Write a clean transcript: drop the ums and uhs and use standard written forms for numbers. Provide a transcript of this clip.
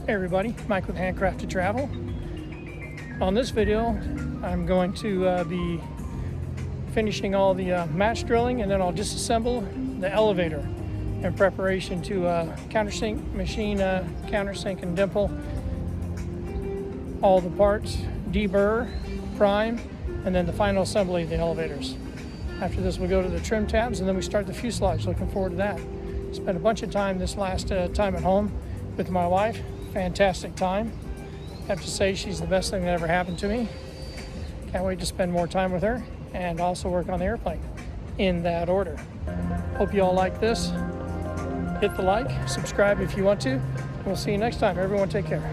Hey everybody, Mike with Handcrafted Travel. On this video, I'm going to be finishing all the match drilling, and then I'll disassemble the elevator in preparation to countersink, machine countersink and dimple all the parts, deburr, prime, and then the final assembly of the elevators. After this, we'll go to the trim tabs, and then we start the fuselage. Looking forward to that. Spent a bunch of time this last time at home with my wife. Fantastic time. I have to say, she's the best thing that ever happened to me. Can't wait to spend more time with her and also work on the airplane in that order. Hope you all like this. Hit the like, subscribe if you want to. We'll see you next time. Everyone take care.